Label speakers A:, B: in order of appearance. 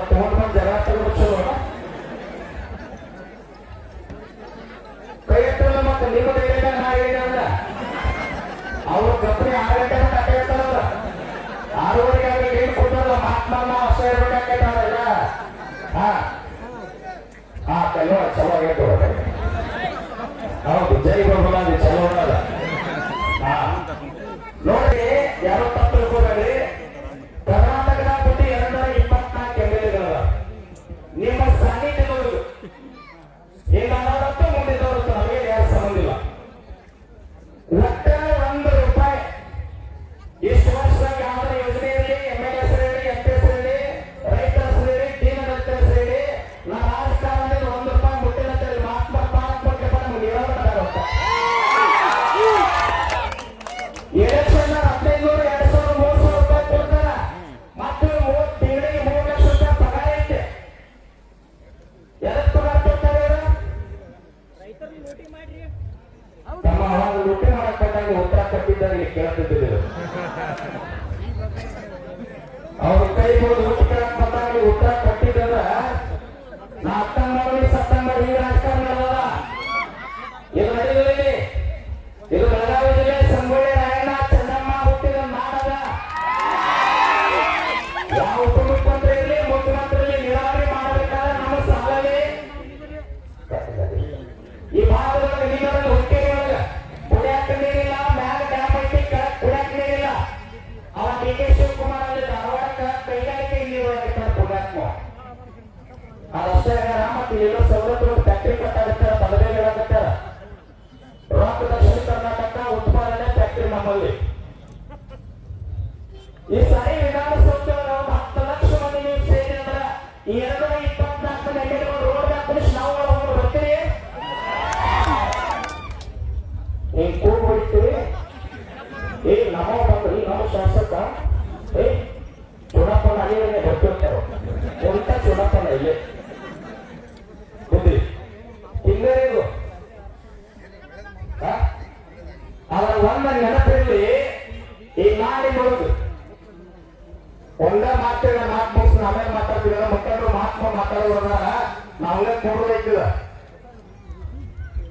A: ತಗೊಂಡ್ ಬಂದ್ ಜಗಳ ತಗೊಂಡು ಚಲೋ ಕೈ ಎತ್ತಲ್ಲ. ಮತ್ತೆ ನಿಮ್ಮ ಧೈರ್ಯ ನಾ ಹೇಳಿದ ಅಂದ್ರ ಅವ್ರ ಕಂಪನಿ 6 ಗಂಟೆ ಕಟ್ಟೆ ಇರ್ತಾರಲ್ಲ 6:30 ಆಗಿ ಏನ್ ಕೊಟ್ಟಲ್ಲ ಮಾತ್ಮ ಅಷ್ಟೇ ಇರ್ಬೇಕಾಗ್ತೈತಲ್ಲ. ಕೆಲವು ಚಲೋ ಆಗೈತೆ ಹೌದು. ಜೈ ಬರ್ಬೋದು ಚಲೋ ಅಲ್ಲ. ನೋಡಿ ಯಾರೋ ತಪ್ಪು ತಿಳ್ಕೋಬೇಡ್ರಿ. ಕರ್ನಾಟಕದ ಬಿಟ್ಟು 224 MLA ನಿಮ್ಮ ಸಾನ್ನಿಧ್ಯದವರು ಈಗ ಅನ್ನೋದತ್ತು ಮುಂದಿದ್ದವರತ್ತು ನಮಗೆ ಯಾರು ಸಂಬಂಧ ಇಲ್ಲ. ಒಟ್ಟ ₹1 ಇಷ್ಟು ವರ್ಷದಾಗ ಯಾವ್ದಾರ ಯೋಜನೆ ಇರಲಿ, MLA ಹೆಸರು ಹೇಳಿ, MP ಹೆಸರು ಹೇಳಿ, ರೈತರ ಹೆಸರು ಹೇಳಿ, ದೀನದಲಿತರ ಹೆಸರು ಹೇಳಿ, ನಾ ರಾಜಕಾರಣದಿಂದ ₹1 ಮುಟ್ಟಿಲ್ಲ ಅಂತೇಳಿ ಮಹಾತ್ಮ ಪಾಲಕ ನಮ್ಗೆ ಹೇಳೋದಾಗುತ್ತೆ. ಎಲೆಕ್ಷನ್ 1500, 2000, 3000 ರೂಪಾಯಿ ಕೊಡ್ತಾರ. ಮತ್ತು ತಿಂಗಳಿಗೆ 3 ಲಕ್ಷ ರೂಪಾಯಿ ಪಗಾರ ಐತೆ. ಎದಕ್ ಪಗಾರ ಕೊಡ್ತಾರೆ? ತಮ್ಮ ಲೂಟಿ ಮಾಡಕ್ ಬಂದಾಗ ಉತ್ತರ ಕೊಟ್ಟಿದ್ದಾರೆ ಕೇಳ್ತಿದ್ದಿಲ್ಲ. ಅವ್ರ ಕೈ ಊಟ ಕೇಳಕ್ ಬಂದಾಗ ಉತ್ತರ ಕೊಟ್ಟಿದ್ದಂದ್ರ ನಾ 19 ಸೆಪ್ಟೆಂಬರ್ ಈ ರಾಜಕಾರಣ ಅಲ್ಲ. ಇದು ನಡೆದಿದೆ. ಇದು ಬೆಳಗಾವಿ ಜಿಲ್ಲೆ ಸಂಗೊಳ್ಳಿ ರಾಯಣ್ಣ ಚೆನ್ನಮ್ಮ ಹುಟ್ಟಿದ ನಾಡದ. ಯಾವ ಉಪಮುಖ್ಯಮಂತ್ರಿ ಇರಲಿ, ಮುಖ್ಯಮಂತ್ರಿ ಇರಲಿ, ನೀರಾವರಿ ಮಾಡಬೇಕಾದ್ರೆ ನಮ್ಮ ಸಾಲವೇ ಈ ಭಾಗದೊಳಗೆ ನೀರೊಳಗೆ ಹುಟ್ಟಿರುವಾಗ ಕುಡಿಯಾಕ ನೀರಿಲ್ಲ. ಮ್ಯಾಗ ಡ್ಯಾಮ್ ಐತಿ, ಕೆಳಗೆ ಕುಡಿಯಾಕ ನೀರಿಲ್ಲ. ಅವ DK ಶಿವಕುಮಾರ್ ಅಲ್ಲಿ ಧಾರವಾಡಕ್ಕೆ ಕೈಗಾರಿಕೆ ನೀರೊಳಗೆ ಕುಡಿಯಾಕ ಅದಷ್ಟೇ ಮತ್ತೆ ಎಲ್ಲೋ ಸವಲತ್ತು ಫ್ಯಾಕ್ಟ್ರಿ ಕಟ್ಟಾಗತ್ತಾರ, ತಲೆಗೆ ಹೇಳಕತ್ತಾರ. ರಾಕ್ ದಕ್ಷಿಣ ಕರ್ನಾಟಕ ಉತ್ಪಾದನೆ ಫ್ಯಾಕ್ಟ್ರಿ ನಮ್ಮಲ್ಲಿ. ಈ ಸಾರಿ ವಿಧಾನಸೌಧದೊಳಗೆ 10 ಲಕ್ಷ ಮಂದಿ ನೀವು ಸೇರಿ ಅಂದ್ರ ಈ 224 MLA ರೋಡ್ ಹಾಕಿ ನಾವು ಒಳಗೆ ಬರ್ತೀರಿ. ಹಿಂಗ್ ಕೂಗ್ ಹೊಡಿತೀವಿ. ನಮ್ಮ ಬಂದ್ರಿ ನಮ್ಮ ಶಾಸಕ ಚುನಾಪನ ಅಲ್ಲಿವರೆಗೆ ಬರ್ತಿರ್ತಾರೆ. ಎಂತ ಚುನಾಪನ ಇಲ್ಲಿ ಬುದ್ಧಿ ಹಿಂಗರಿಗೂ ಅವರ ಒಂದ ನೆನಪಿರಲಿ. ಈ ನಾಡಿ ಬರುದು ಒಂದ ಮಾತಿನ ಮಾತು ಮುಗಿಸ್ ಆಮೇಲೆ ಮಾತಾಡ್ತೀವಿ. ಮುಖ್ಯಮಂತ್ರಿ ಮಾತಾಡೋದ್ರ ನಾವೇ ಕೊಡೋದೈತಿಲ್ಲ.